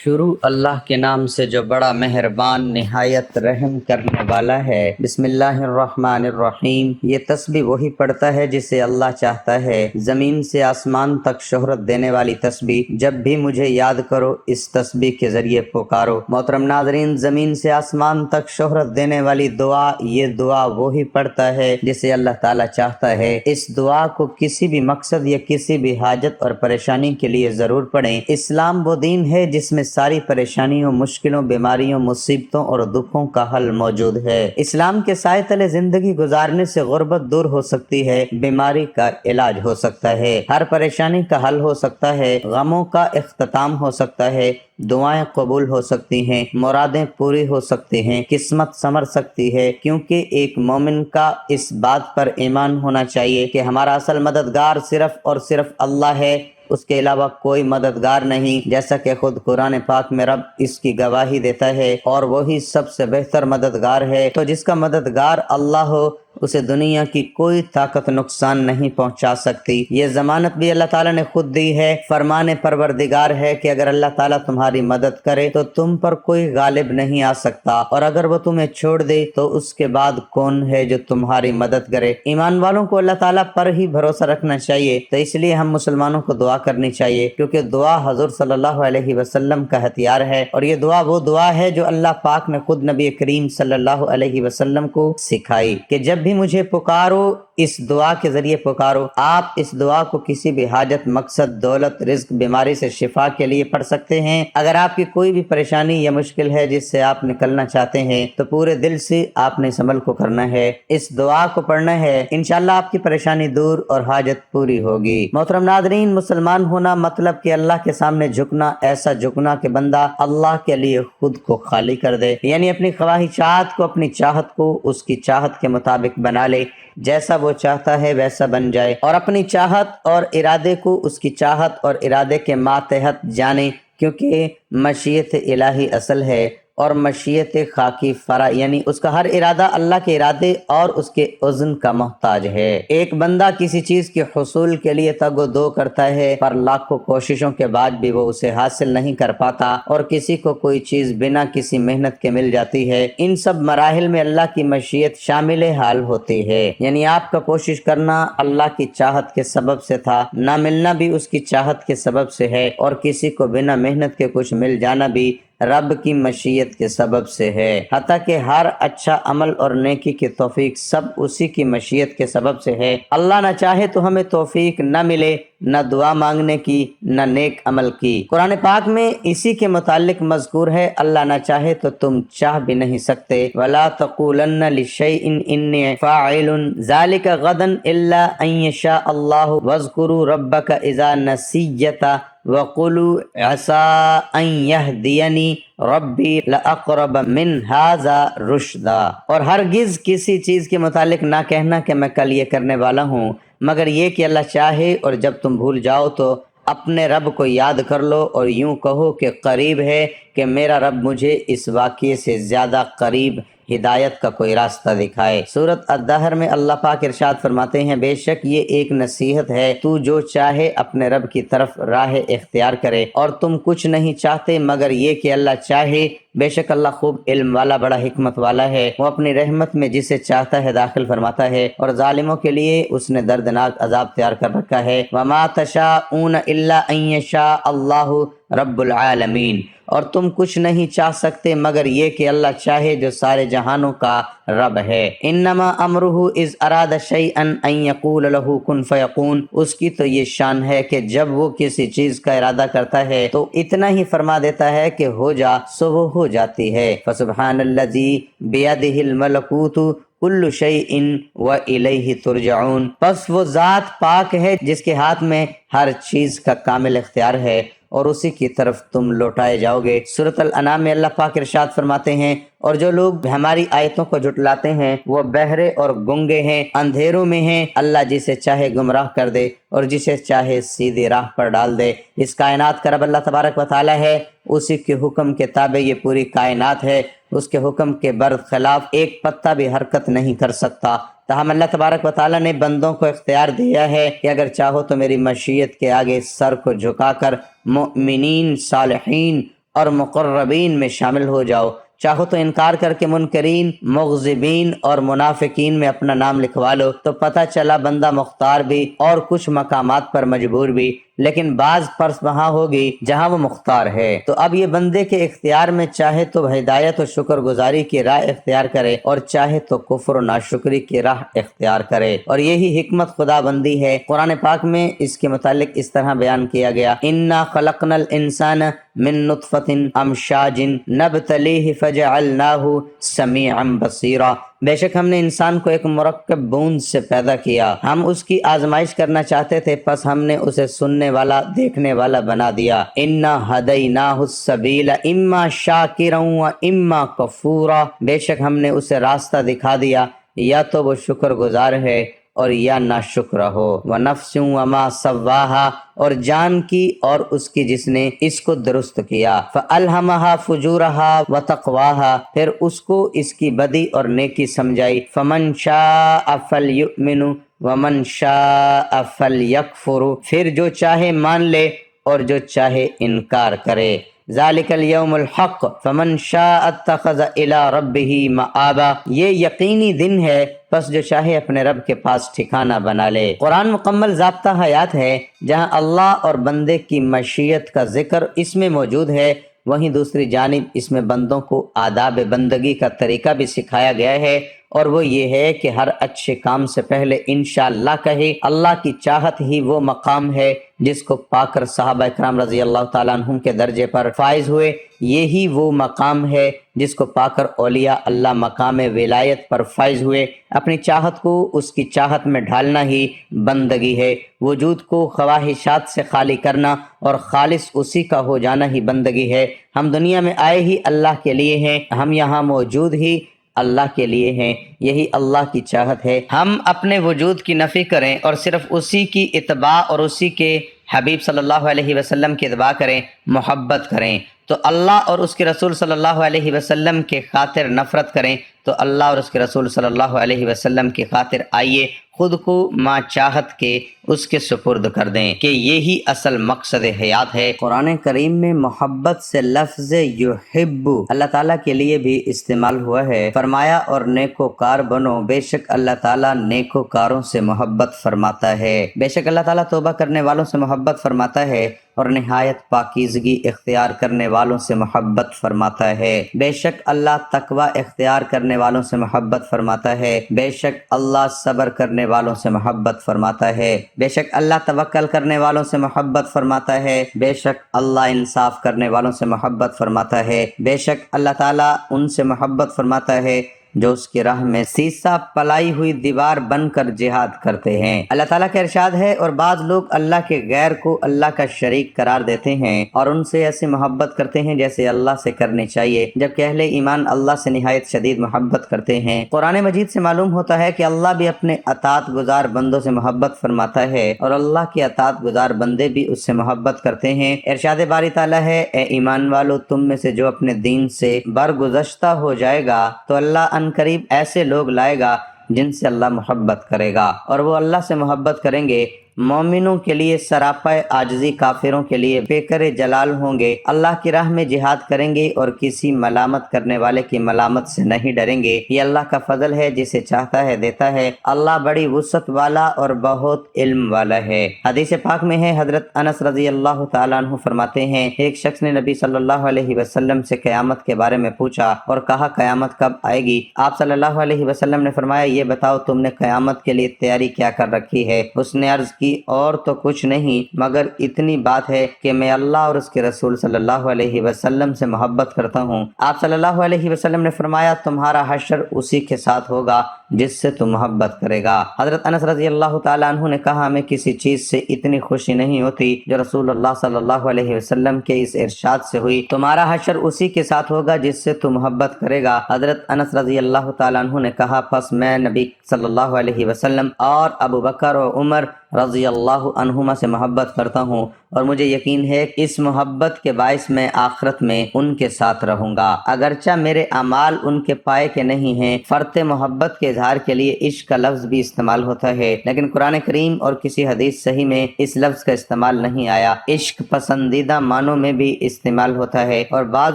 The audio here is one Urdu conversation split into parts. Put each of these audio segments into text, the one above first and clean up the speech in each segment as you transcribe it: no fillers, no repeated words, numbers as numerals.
شروع اللہ کے نام سے جو بڑا مہربان نہایت رحم کرنے والا ہے۔ بسم اللہ الرحمن الرحیم۔ یہ تسبیح وہی پڑھتا ہے جسے اللہ چاہتا ہے۔ زمین سے آسمان تک شہرت دینے والی تسبیح، جب بھی مجھے یاد کرو اس تسبیح کے ذریعے پکارو۔ محترم ناظرین، زمین سے آسمان تک شہرت دینے والی دعا، یہ دعا وہی پڑھتا ہے جسے اللہ تعالیٰ چاہتا ہے۔ اس دعا کو کسی بھی مقصد یا کسی بھی حاجت اور پریشانی کے لیے ضرور پڑھیں۔ اسلام وہ دین ہے جس میں ساری پریشانیوں، مشکلوں، بیماریوں، مصیبتوں اور دکھوں کا حل موجود ہے۔ اسلام کے سائے تلے زندگی گزارنے سے غربت دور ہو سکتی ہے، بیماری کا علاج ہو سکتا ہے، ہر پریشانی کا حل ہو سکتا ہے، غموں کا اختتام ہو سکتا ہے، دعائیں قبول ہو سکتی ہیں، مرادیں پوری ہو سکتی ہیں، قسمت سنور سکتی ہے، کیونکہ ایک مومن کا اس بات پر ایمان ہونا چاہیے کہ ہمارا اصل مددگار صرف اور صرف اللہ ہے، اس کے علاوہ کوئی مددگار نہیں، جیسا کہ خود قرآن پاک میں رب اس کی گواہی دیتا ہے، اور وہی سب سے بہتر مددگار ہے۔ تو جس کا مددگار اللہ ہو، اسے دنیا کی کوئی طاقت نقصان نہیں پہنچا سکتی۔ یہ ضمانت بھی اللہ تعالیٰ نے خود دی ہے، فرمان پروردگار ہے کہ اگر اللہ تعالیٰ تمہاری مدد کرے تو تم پر کوئی غالب نہیں آ سکتا، اور اگر وہ تمہیں چھوڑ دے تو اس کے بعد کون ہے جو تمہاری مدد کرے۔ ایمان والوں کو اللہ تعالیٰ پر ہی بھروسہ رکھنا چاہیے، تو اس لیے ہم مسلمانوں کو دعا کرنی چاہیے، کیونکہ دعا حضور صلی اللہ علیہ وسلم کا ہتھیار ہے، اور یہ دعا وہ دعا ہے جو اللہ پاک نے خود نبی کریم صلی اللہ علیہ وسلم کو سکھائی کہ جب بھی مجھے پکارو اس دعا کے ذریعے پکارو۔ آپ اس دعا کو کسی بھی حاجت، مقصد، دولت، رزق، بیماری سے شفا کے لیے پڑھ سکتے ہیں۔ اگر آپ کی کوئی بھی پریشانی یا مشکل ہے جس سے آپ نکلنا چاہتے ہیں تو پورے دل سے آپ نے اس عمل کو کرنا ہے، اس دعا کو پڑھنا ہے، انشاءاللہ آپ کی پریشانی دور اور حاجت پوری ہوگی۔ محترم ناظرین، مسلمان ہونا مطلب کہ اللہ کے سامنے جھکنا، ایسا جھکنا کہ بندہ اللہ کے لیے خود کو خالی کر دے، یعنی اپنی خواہشات کو، اپنی چاہت کو اس کی چاہت کے مطابق بنا لے، جیسا وہ چاہتا ہے ویسا بن جائے، اور اپنی چاہت اور ارادے کو اس کی چاہت اور ارادے کے ماتحت جانے، کیونکہ مشیت الہی اصل ہے اور مشیت خاکی فرع، یعنی اس کا ہر ارادہ اللہ کے ارادے اور اس کے اذن کا محتاج ہے۔ ایک بندہ کسی چیز کے حصول کے لیے تگ و دو کرتا ہے، پر لاکھوں کوششوں کے بعد بھی وہ اسے حاصل نہیں کر پاتا، اور کسی کو کوئی چیز بنا کسی محنت کے مل جاتی ہے۔ ان سب مراحل میں اللہ کی مشیت شامل حال ہوتی ہے، یعنی آپ کا کوشش کرنا اللہ کی چاہت کے سبب سے تھا، نہ ملنا بھی اس کی چاہت کے سبب سے ہے، اور کسی کو بنا محنت کے کچھ مل جانا بھی رب کی مشیت کے سبب سے ہے۔ حتیٰ کہ ہر اچھا عمل اور نیکی کی توفیق سب اسی کی مشیت کے سبب سے ہے۔ اللہ نہ چاہے تو ہمیں توفیق نہ ملے، نہ دعا مانگنے کی، نہ نیک عمل کی۔ قرآن پاک میں اسی کے متعلق مذکور ہے، اللہ نہ چاہے تو تم چاہ بھی نہیں سکتے۔ وَلَا تَقُولَنَّ لِشَيْءٍ إِنِّي فَاعِلٌ ذَلِكَ غَدًا إِلَّا أَن يَشَاءَ اللَّهُ وَاذْكُرُوا رَبَّكَ إِذَا نَسِيتَ وَقُولُوا عَسَىٰ أَن يَهْدِيَنِي رَبِّي لَأَقْرَبَ مِنْ هَٰذَا رُشْدًا۔ اور ہرگز کسی چیز کے متعلق نہ کہنا کہ میں کل یہ کرنے والا ہوں، مگر یہ کہ اللہ چاہے، اور جب تم بھول جاؤ تو اپنے رب کو یاد کر لو، اور یوں کہو کہ قریب ہے کہ میرا رب مجھے اس واقعے سے زیادہ قریب ہدایت کا کوئی راستہ دکھائے۔ سورۃ الدہر میں اللہ پاک ارشاد فرماتے ہیں، بے شک یہ ایک نصیحت ہے، تو جو چاہے اپنے رب کی طرف راہ اختیار کرے، اور تم کچھ نہیں چاہتے مگر یہ کہ اللہ چاہے، بے شک اللہ خوب علم والا، بڑا حکمت والا ہے، وہ اپنی رحمت میں جسے چاہتا ہے داخل فرماتا ہے، اور ظالموں کے لیے اس نے دردناک عذاب تیار کر رکھا ہے۔ وَمَا تَشَاءُونَ إِلَّا أَن يَشَاءَ اللَّهُ رَبُّ الْعَالَمِينَ، اور تم کچھ نہیں چاہ سکتے مگر یہ کہ اللہ چاہے جو سارے جہانوں کا رب ہے۔ انما امرہ اذ اراد شیئا ان یقول له کن فیکون، اس کی تو یہ شان ہے کہ جب وہ کسی چیز کا ارادہ کرتا ہے تو اتنا ہی فرما دیتا ہے کہ ہو جا، سو وہ ہو جاتی ہے۔ فسبحان الذی بیدہ الملکوت کل شیء والیہ ترجعون، پس وہ ذات پاک ہے جس کے ہاتھ میں ہر چیز کا کامل اختیار ہے، اور اسی کی طرف تم لوٹائے جاؤ گے۔ سورۃ الانعام میں اللہ پاک ارشاد فرماتے ہیں، اور جو لوگ ہماری آیتوں کو جھٹلاتے ہیں وہ بہرے اور گنگے ہیں، اندھیروں میں ہیں، اللہ جسے چاہے گمراہ کر دے اور جسے چاہے سیدھی راہ پر ڈال دے۔ اس کائنات کا رب اللہ تبارک و تعالی ہے، اسی کے حکم کے تابع یہ پوری کائنات ہے، اس کے حکم کے برخلاف ایک پتا بھی حرکت نہیں کر سکتا۔ تاہم اللہ تبارک و تعالیٰ نے بندوں کو اختیار دیا ہے کہ اگر چاہو تو میری مشیت کے آگے سر کو جھکا کر مؤمنین، صالحین اور مقربین میں شامل ہو جاؤ، چاہو تو انکار کر کے منکرین، مغضبین اور منافقین میں اپنا نام لکھوا لو۔ تو پتہ چلا بندہ مختار بھی اور کچھ مقامات پر مجبور بھی، لیکن بعض فرض وہاں ہوگی جہاں وہ مختار ہے۔ تو اب یہ بندے کے اختیار میں، چاہے تو ہدایت و شکر گزاری کی راہ اختیار کرے اور چاہے تو کفر و ناشکری کی راہ اختیار کرے، اور یہی حکمت خدا بندی ہے۔ قرآن پاک میں اس کے متعلق اس طرح بیان کیا گیا، انا خلقنا الانسان من نطفۃ امشاج نبتلیہ فجعلناہ سمیعا بصیرا، بے شک ہم نے انسان کو ایک مرکب بوند سے پیدا کیا، ہم اس کی آزمائش کرنا چاہتے تھے، پس ہم نے اسے سننے والا، دیکھنے والا بنا دیا۔ انا ہدیناہ السبیل اما شاکرا و اما کفورا، بے شک ہم نے اسے راستہ دکھا دیا، یا تو وہ شکر گزار ہے اور یا ناشکر ہو۔ وَنَفْسٍ وَمَا سَوَّاهَا، اور جان کی اور اس کی جس نے اس کو درست کیا، فَأَلْهَمَهَا فُجُورَهَا وَتَقْوَاهَا، پھر اس کو اس کی بدی اور نیکی سمجھائی۔ فَمَنْ شَاءَ فَلْيُؤْمِنُ وَمَنْ شَاءَ فَلْيَكْفُرُ، پھر جو چاہے مان لے اور جو چاہے انکار کرے۔ ذالک الیوم الحق فمن شاء اتخذ الی ربہ مآبا، یہ یقینی دن ہے، پس جو چاہے اپنے رب کے پاس ٹھکانہ بنا لے۔ قرآن مکمل ضابطہ حیات ہے، جہاں اللہ اور بندے کی مشیت کا ذکر اس میں موجود ہے، وہیں دوسری جانب اس میں بندوں کو آداب بندگی کا طریقہ بھی سکھایا گیا ہے، اور وہ یہ ہے کہ ہر اچھے کام سے پہلے انشاءاللہ کہے۔ اللہ کی چاہت ہی وہ مقام ہے جس کو پا کر صحابہ اکرام رضی اللہ تعالیٰ عنہم کے درجے پر فائز ہوئے، یہی وہ مقام ہے جس کو پا کر اولیاء اللہ مقام ولایت پر فائز ہوئے۔ اپنی چاہت کو اس کی چاہت میں ڈھالنا ہی بندگی ہے، وجود کو خواہشات سے خالی کرنا اور خالص اسی کا ہو جانا ہی بندگی ہے۔ ہم دنیا میں آئے ہی اللہ کے لیے ہیں، ہم یہاں موجود ہی اللہ کے لیے ہیں، یہی اللہ کی چاہت ہے۔ ہم اپنے وجود کی نفی کریں اور صرف اسی کی اتباع اور اسی کے حبیب صلی اللہ علیہ وسلم کی اتباع کریں، محبت کریں تو اللہ اور اس کے رسول صلی اللہ علیہ وسلم کے خاطر نفرت کریں تو اللہ اور اس کے رسول صلی اللہ علیہ وسلم کی خاطر آئیے خود کو ماں چاہت کے اس کے سپرد کر دیں، کہ یہی اصل مقصد حیات ہے۔ قرآن کریم میں محبت سے لفظ یحب اللہ تعالیٰ کے لیے بھی استعمال ہوا ہے، فرمایا اور نیکوکار بنو، بے شک اللہ تعالیٰ نیکوکاروں سے محبت فرماتا ہے۔ بے شک اللہ تعالیٰ توبہ کرنے والوں سے محبت فرماتا ہے اور نہایت پاکیزگی اختیار کرنے والوں سے محبت فرماتا ہے۔ بے شک اللہ تقوی اختیار کرنے والوں سے محبت فرماتا ہے، بے شک اللہ صبر کرنے والوں سے محبت فرماتا ہے، بے شک اللہ توکل کرنے والوں سے محبت فرماتا ہے، بے شک اللہ انصاف کرنے والوں سے محبت فرماتا ہے، بے شک اللہ تعالیٰ ان سے محبت فرماتا ہے جو اس کی راہ میں سیسا پلائی ہوئی دیوار بن کر جہاد کرتے ہیں۔ اللہ تعالیٰ کا ارشاد ہے، اور بعض لوگ اللہ کے غیر کو اللہ کا شریک قرار دیتے ہیں اور ان سے ایسی محبت کرتے ہیں جیسے اللہ سے کرنی چاہیے، جبکہ اہل ایمان اللہ سے نہایت شدید محبت کرتے ہیں۔ قرآن مجید سے معلوم ہوتا ہے کہ اللہ بھی اپنے اطاعت گزار بندوں سے محبت فرماتا ہے اور اللہ کے اطاعت گزار بندے بھی اس سے محبت کرتے ہیں۔ ارشاد باری تعالیٰ ہے، اے ایمان والو، تم میں سے جو اپنے دین سے برگزشتہ ہو جائے گا تو اللہ قریب ایسے لوگ لائے گا جن سے اللہ محبت کرے گا اور وہ اللہ سے محبت کریں گے۔ مومنوں کے لیے سراپا عاجزی، کافروں کے لیے پیکر جلال ہوں گے، اللہ کی راہ میں جہاد کریں گے اور کسی ملامت کرنے والے کی ملامت سے نہیں ڈریں گے۔ یہ اللہ کا فضل ہے، جسے چاہتا ہے دیتا ہے، اللہ بڑی وسعت والا اور بہت علم والا ہے۔ حدیث پاک میں ہے، حضرت انس رضی اللہ تعالیٰ عنہ فرماتے ہیں، ایک شخص نے نبی صلی اللہ علیہ وسلم سے قیامت کے بارے میں پوچھا اور کہا قیامت کب آئے گی؟ آپ صلی اللہ علیہ وسلم نے فرمایا، یہ بتاؤ تم نے قیامت کے لیے تیاری کیا کر رکھی ہے؟ اس نے عرض کی، اور تو کچھ نہیں مگر اتنی بات ہے کہ میں اللہ اور اس کے رسول صلی اللہ علیہ وسلم سے محبت کرتا ہوں۔ آپ صلی اللہ علیہ وسلم نے فرمایا، تمہارا حشر اسی کے ساتھ ہوگا جس سے تم محبت کرے گا۔ حضرت انس رضی اللہ تعالیٰ عنہ نے کہا، ہمیں کسی چیز سے اتنی خوشی نہیں ہوتی جو رسول اللہ صلی اللہ علیہ وسلم کے اس ارشاد سے ہوئی، تمہارا حشر اسی کے ساتھ ہوگا جس سے تم محبت کرے گا۔ حضرت انس رضی اللہ تعالیٰ عنہ نے کہا، پس میں نبی صلی اللہ علیہ وسلم اور ابو بکر و عمر رضی اللہ عنہما سے محبت کرتا ہوں اور مجھے یقین ہے کہ اس محبت کے باعث میں آخرت میں ان کے ساتھ رہوں گا۔ اگرچہ میرے اعمال ان کے پائے کے نہیں ہیں، فرط محبت کے اظہار کے لیے عشق کا لفظ بھی استعمال ہوتا ہے، لیکن قرآن کریم اور کسی حدیث صحیح میں اس لفظ کا استعمال نہیں آیا۔ عشق پسندیدہ معنوں میں بھی استعمال ہوتا ہے اور بعض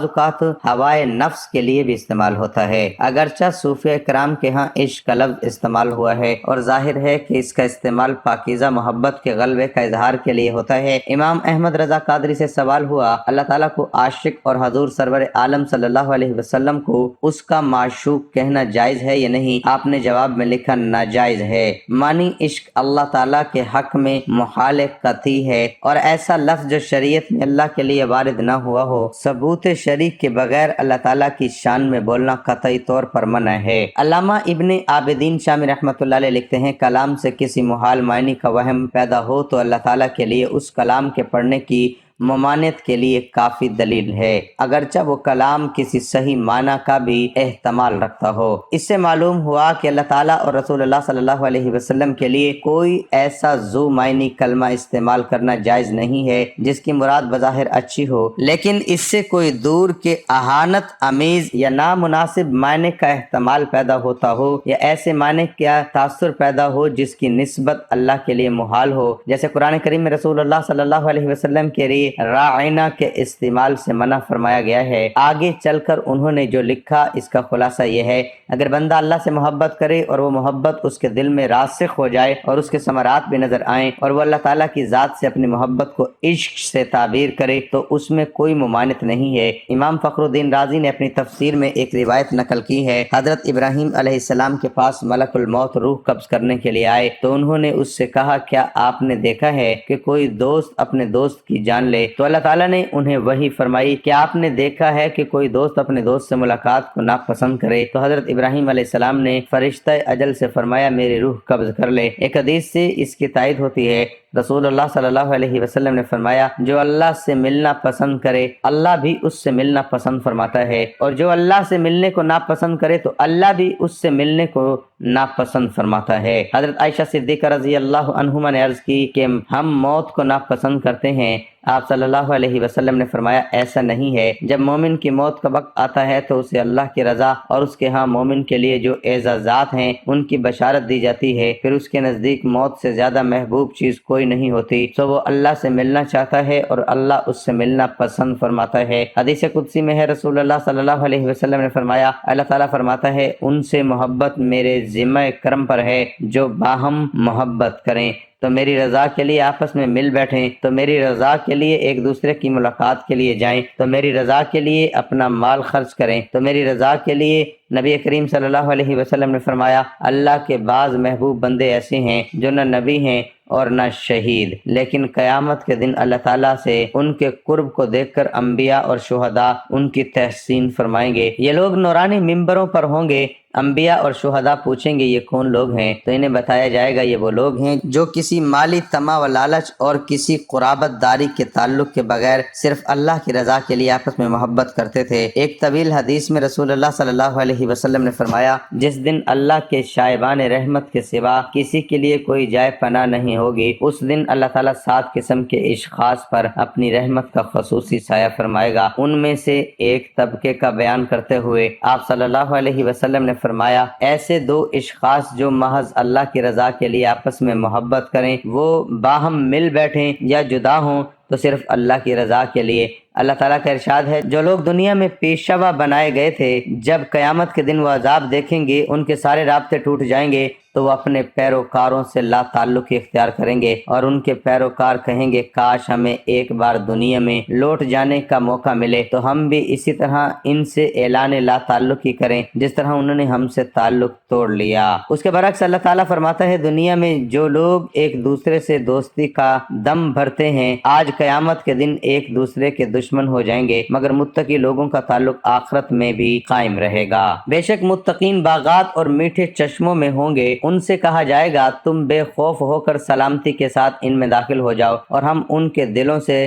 اوقات ہوائے نفس کے لیے بھی استعمال ہوتا ہے۔ اگرچہ صوفیہ کرام کے ہاں عشق کا لفظ استعمال ہوا ہے اور ظاہر ہے کہ اس کا استعمال پاکیزہ محبت کے غلبے کا اظہار کے لیے ہوتا ہے۔ امام احمد رضا قادری سے سوال ہوا اللہ تعالیٰ کو عاشق اور حضور سرور عالم صلی اللہ علیہ وسلم کو اس کا معشوق کہنا جائز ہے یا نہیں؟ آپ نے جواب میں لکھا ناجائز ہے۔ معنی عشق اللہ تعالیٰ کے حق میں محال قطعی ہے اور ایسا لفظ جو شریعت میں اللہ کے لیے وارد نہ ہوا ہو، ثبوت شرعی کے بغیر اللہ تعالیٰ کی شان میں بولنا قطعی طور پر منع ہے۔ علامہ ابن عابدین شامی رحمۃ اللہ علیہ لکھتے ہیں کلام سے کسی محال معنی کا وہم پیدا ہو تو اللہ تعالیٰ کے لیے اس کلام کے پڑھنے کی ممانعت کے لیے کافی دلیل ہے، اگرچہ وہ کلام کسی صحیح معنی کا بھی احتمال رکھتا ہو۔ اس سے معلوم ہوا کہ اللہ تعالیٰ اور رسول اللہ صلی اللہ علیہ وسلم کے لیے کوئی ایسا ذو معنی کلمہ استعمال کرنا جائز نہیں ہے جس کی مراد بظاہر اچھی ہو، لیکن اس سے کوئی دور کے اہانت آمیز یا نامناسب معنی کا احتمال پیدا ہوتا ہو یا ایسے معنی کا تاثر پیدا ہو جس کی نسبت اللہ کے لیے محال ہو، جیسے قرآن کریم میں رسول اللہ صلی اللہ علیہ وسلم کے لیے راعنا کے استعمال سے منع فرمایا گیا ہے۔ آگے چل کر انہوں نے جو لکھا اس کا خلاصہ یہ ہے، اگر بندہ اللہ سے محبت کرے اور وہ محبت اس کے دل میں راسخ ہو جائے اور اس کے ثمرات بھی نظر آئیں اور وہ اللہ تعالیٰ کی ذات سے اپنی محبت کو عشق سے تعبیر کرے تو اس میں کوئی ممانعت نہیں ہے۔ امام فخر الدین رازی نے اپنی تفسیر میں ایک روایت نقل کی ہے، حضرت ابراہیم علیہ السلام کے پاس ملک الموت روح قبض کرنے کے لیے آئے تو انہوں نے اس سے کہا کیا آپ نے دیکھا ہے کہ کوئی دوست اپنے دوست کی جان لے؟ تو اللہ تعالیٰ نے انہیں وحی فرمائی کہ آپ نے دیکھا ہے کہ کوئی دوست اپنے دوست سے ملاقات کو ناپسند کرے؟ تو حضرت ابراہیم علیہ السلام نے فرشتہ اجل سے فرمایا میری روح قبض کر لے۔ ایک حدیث سے اس کی تائید ہوتی ہے، رسول اللہ صلی اللہ علیہ وسلم نے فرمایا جو اللہ سے ملنا پسند کرے اللہ بھی اس سے ملنا پسند فرماتا ہے، اور جو اللہ سے ملنے کو ناپسند کرے تو اللہ بھی اس سے ملنے کو ناپسند فرماتا ہے۔ حضرت عائشہ صدیقہ رضی اللہ عنہما نے عرض کی کہ ہم موت کو ناپسند کرتے ہیں، آپ صلی اللہ علیہ وسلم نے فرمایا ایسا نہیں ہے، جب مومن کی موت کا وقت آتا ہے تو اسے اللہ کی رضا اور اس کے ہاں مومن کے لیے جو اعزازات ہیں ان کی بشارت دی جاتی ہے، پھر اس کے نزدیک موت سے زیادہ محبوب چیز کوئی نہیں ہوتی، تو وہ اللہ سے ملنا چاہتا ہے اور اللہ اس سے ملنا پسند فرماتا ہے۔ حدیث قدسی میں ہے رسول اللہ صلی اللہ علیہ وسلم نے فرمایا اللہ تعالیٰ فرماتا ہے ان سے محبت میرے ذمہ کرم پر ہے جو باہم محبت کریں، تو میری رضا کے لیے آپس میں مل بیٹھیں، تو میری رضا کے لیے ایک دوسرے کی ملاقات کے لیے جائیں، تو میری رضا کے لیے اپنا مال خرچ کریں، تو میری رضا کے لیے نبی کریم صلی اللہ علیہ وسلم نے فرمایا اللہ کے بعض محبوب بندے ایسے ہیں جو نہ نبی ہیں اور نہ شہید، لیکن قیامت کے دن اللہ تعالیٰ سے ان کے قرب کو دیکھ کر انبیاء اور شہداء ان کی تحسین فرمائیں گے۔ یہ لوگ نورانی ممبروں پر ہوں گے، انبیاء اور شہداء پوچھیں گے یہ کون لوگ ہیں؟ تو انہیں بتایا جائے گا یہ وہ لوگ ہیں جو کسی مالی طمع و لالچ اور کسی قرابت داری کے تعلق کے بغیر صرف اللہ کی رضا کے لیے آپس میں محبت کرتے تھے۔ ایک طویل حدیث میں رسول اللہ صلی اللہ علیہ وسلم نے فرمایا جس دن اللہ کے شائبان رحمت کے سوا کسی کے لیے کوئی جائے پناہ نہیں ہوگی، اس دن اللہ تعالیٰ 7 قسم کے اشخاص پر اپنی رحمت کا خصوصی سایہ فرمائے گا۔ ان میں سے ایک طبقے کا بیان کرتے ہوئے آپ صلی اللہ علیہ وسلم نے فرمایا ایسے 2 اشخاص جو محض اللہ کی رضا کے لیے آپس میں محبت کریں، وہ باہم مل بیٹھیں یا جدا ہوں تو صرف اللہ کی رضا کے لیے۔ اللہ تعالیٰ کا ارشاد ہے جو لوگ دنیا میں پیشوا بنائے گئے تھے جب قیامت کے دن وہ عذاب دیکھیں گے ان کے سارے رابطے ٹوٹ جائیں گے تو وہ اپنے پیروکاروں سے لا تعلقی اختیار کریں گے اور ان کے پیروکار کہیں گے کاش ہمیں ایک بار دنیا میں لوٹ جانے کا موقع ملے تو ہم بھی اسی طرح ان سے اعلان لا تعلقی کریں جس طرح انہوں نے ہم سے تعلق توڑ لیا۔ اس کے برعکس اللہ تعالیٰ فرماتا ہے دنیا میں جو لوگ ایک دوسرے سے دوستی کا دم بھرتے ہیں آج قیامت کے دن ایک دوسرے کے دشمن ہو جائیں گے، مگر متقی لوگوں کا تعلق آخرت میں بھی قائم رہے گا۔ بے شک متقین باغات اور میٹھے چشموں میں ہوں گے، ان سے کہا جائے گا تم بے خوف ہو کر سلامتی کے ساتھ ان میں داخل ہو جاؤ، اور ہم ان کے دلوں سے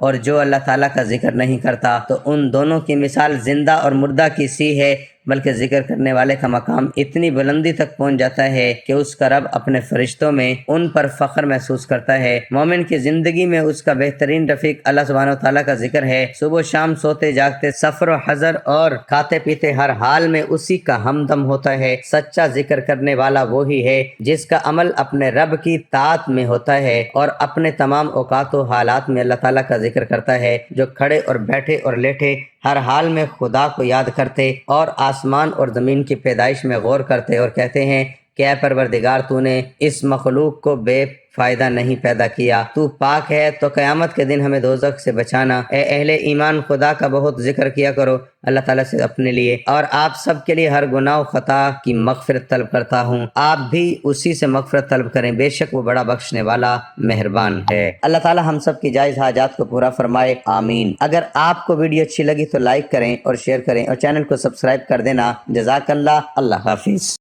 اور جو اللہ تعالیٰ کا ذکر نہیں کرتا تو ان دونوں کی مثال زندہ اور مردہ کی سی ہے، بلکہ ذکر کرنے والے کا مقام اتنی بلندی تک پہنچ جاتا ہے کہ اس کا رب اپنے فرشتوں میں ان پر فخر محسوس کرتا ہے۔ مومن کی زندگی میں اس کا بہترین رفیق اللہ سبحانہ وتعالیٰ کا ذکر ہے۔ صبح و شام سوتے جاگتے، سفر و حضر اور کھاتے پیتے ہر حال میں اسی کا ہمدم ہوتا ہے۔ سچا ذکر کرنے والا وہی ہے جس کا عمل اپنے رب کی طاعت میں ہوتا ہے اور اپنے تمام اوقات و حالات میں اللہ تعالیٰ کا ذکر کرتا ہے، جو کھڑے اور بیٹھے اور لیٹے ہر حال میں خدا کو یاد کرتے اور آسمان اور زمین کی پیدائش میں غور کرتے اور کہتے ہیں کہ اے پروردگار، تو نے اس مخلوق کو بے فائدہ نہیں پیدا کیا، تو پاک ہے، تو قیامت کے دن ہمیں دوزخ سے بچانا۔ اے اہل ایمان، خدا کا بہت ذکر کیا کرو اللہ تعالیٰ سے اپنے لیے، اور آپ سب کے لیے ہر گناہ و خطا کی مغفرت طلب کرتا ہوں۔ آپ بھی اسی سے مغفرت طلب کریں، بے شک وہ بڑا بخشنے والا مہربان ہے۔ اللہ تعالیٰ ہم سب کی جائز حاجات کو پورا فرمائے، آمین۔ اگر آپ کو ویڈیو اچھی لگی تو لائک کریں اور شیئر کریں اور چینل کو سبسکرائب کر دینا۔ جزاک اللہ، اللہ حافظ۔